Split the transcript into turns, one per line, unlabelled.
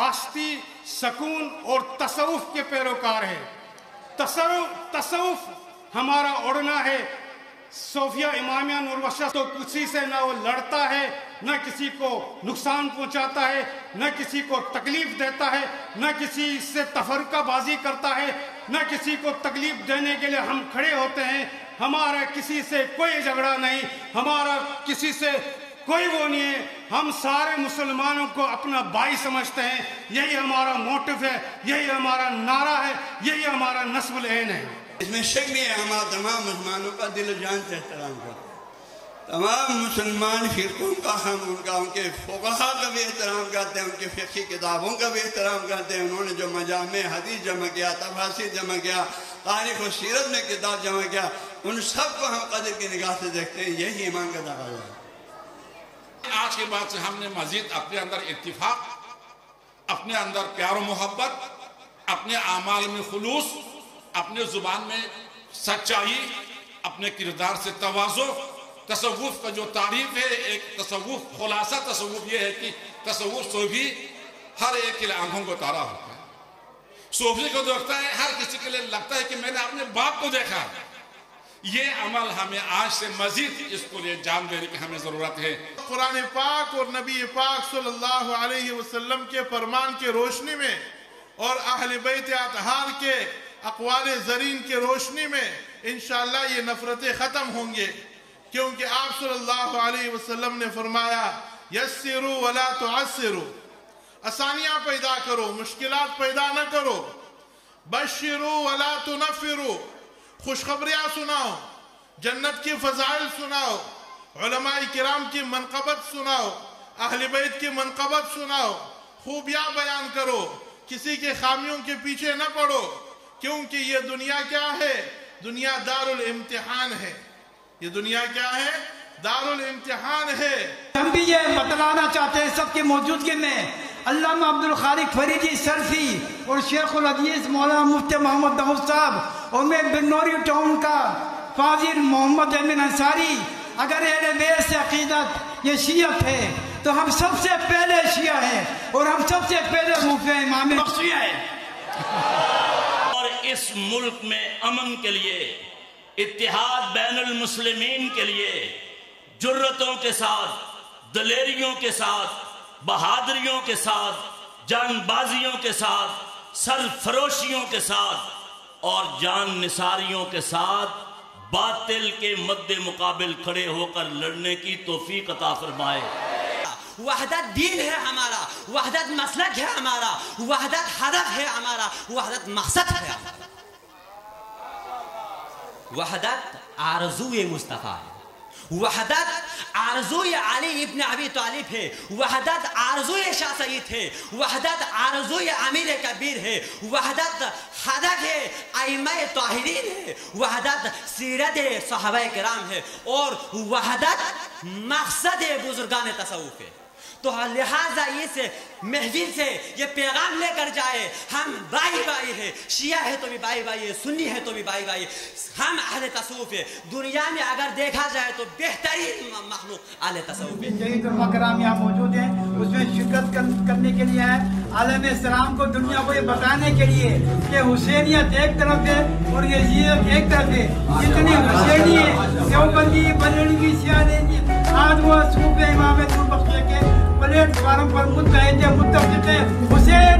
آستی، سکون اور تصوف کے پیروکار ہیں۔ تصوف ہمارا اڑنا ہے۔ صوفیہ امامیہ نوربخشہ تو کسی سے نہ وہ لڑتا ہے، نہ کسی کو نقصان پہنچاتا ہے، نہ کسی کو تکلیف دیتا ہے، نہ کسی سے تفرقہ بازی کرتا ہے، نہ کسی کو تکلیف دینے کے لیے ہم کھڑے ہوتے ہیں۔ ہمارا کسی سے کوئی جھگڑا نہیں، ہمارا کسی سے کوئی وہ نہیں ہے۔ ہم سارے مسلمانوں کو اپنا بھائی سمجھتے ہیں۔ یہی ہمارا موٹو ہے، یہی ہمارا نعرہ ہے، یہی ہمارا نصب العین ہے۔
اس میں شک نہیں ہے، ہمارا تمام مسلمانوں کا دل و جان سے احترام کرتے ہیں۔ تمام مسلمان فرقوں کا ہم ان کے فقہا کا بھی احترام کرتے ہیں، ان کی فقہی کتابوں کا بھی احترام کرتے ہیں۔ انہوں نے جو مجامع حدیث جمع کیا، تفاسیر جمع کیا، تاریخ و سیرت میں کتاب جمع کیا، ان سب کو ہم قدر کی نگاہ سے دیکھتے ہیں۔ یہی ایمان کا تقاضا ہے۔
آج کے بعد سے ہم نے مزید اپنے اندر اتفاق، اپنے اندر پیار و محبت، اپنے اعمال میں خلوص، اپنے زبان میں سچائی، اپنے کردار سے تواضع، تصوف کا جو تعریف ہے، ایک تصوف خلاصہ تصوف یہ ہے کہ تصوف صوفی ہر ایک کے لیے آنکھوں کو تارا ہوتا ہے۔ صوفی کو دیکھتا ہے، ہر کسی کے لیے لگتا ہے کہ میں نے اپنے باپ کو دیکھا۔ یہ عمل ہمیں آج سے مزید اس کو لیے جان دینے کی ہمیں ضرورت ہے۔
قرآن پاک اور نبی پاک صلی اللہ علیہ وسلم کے فرمان کے روشنی میں اور اہل بیت اطہار کے اقوال زرین کے روشنی میں انشاءاللہ یہ نفرتیں ختم ہوں گے، کیونکہ آپ صلی اللہ علیہ وسلم نے فرمایا یسروا ولا تعسروا، آسانیاں پیدا کرو، مشکلات پیدا نہ کرو، بشروا ولا تنفروا، خوشخبریاں سناؤ، جنت کی فضائل سناؤ، علماء کرام کی منقبت سناؤ، اہل بیت کی منقبت سناؤ، خوبیاں بیان کرو، کسی کے خامیوں کے پیچھے نہ پڑو، کیونکہ یہ دنیا کیا ہے؟ دنیا دار الامتحان ہے۔ یہ دنیا کیا ہے؟ دار الامتحان ہے۔
ہم بھی یہ بتلانا چاہتے ہیں سب کی موجودگی میں، علامہ عبدالخالق فریدی سلفی اور شیخ الحدیث مولانا مفتی محمد داؤد صاحب اور میں بنوری ٹاؤن کا فاضل محمد امین انصاری، اگر اہل بیت سے عقیدت یہ شیعت ہے تو ہم سب سے پہلے شیعہ ہیں اور ہم سب سے پہلے مفتی امام بخشیہ ہیں۔
اور اس ملک میں امن کے لیے، اتحاد بین المسلمین کے لیے جرتوں کے ساتھ، دلیریوں کے ساتھ، بہادریوں کے ساتھ، جان بازیوں کے ساتھ، سرفروشیوں کے ساتھ اور جان نثاریوں کے ساتھ باطل کے مد مقابل کھڑے ہو کر لڑنے کی توفیق عطا فرمائے۔
وحدت دین ہے ہمارا، وحدت مسلک ہے ہمارا، وحدت ہدف ہے ہمارا، وحدت مقصد ہے ہمارا۔ وحدت آرزوئے مصطفیٰ ہے، وحدت آرزوئے علی ابن ابی طالب ہے، وحدت آرزوئے شاہ سید ہے، وحدت آرزوئے امیر کبیر ہے، وحدت ہدف ائمہ طاہرین ہے، وحدت سیرت صحابہ کرام ہے اور وحدت مقصد بزرگان تصوف ہے۔ تو لہٰذا اس محفل سے یہ پیغام لے کر جائے، ہم بھائی بھائی ہیں، شیعہ ہے تو بھی بھائی بھائی ہے، سنی ہے تو بھی بھائی بھائی ہے، ہم اہل تصوف ہے۔ دنیا میں اگر دیکھا جائے تو بہترین مخلوق اہل تصوف ہے۔
شہید علماء کرام یہاں موجود ہیں، اس میں شرکت کرنے کے لیے ہے، عالم اسلام کو دنیا کو یہ بتانے کے لیے کہ حسینیت ایک طرف ہے اور یزیدیت ایک طرف ہے۔ جتنی حسینی ہے، دیوبندی، بریلوی، سیالوی، آج وہ صوفیہ امام نوربخشیہ کے پلیٹ فارم پر متحد متفق حسین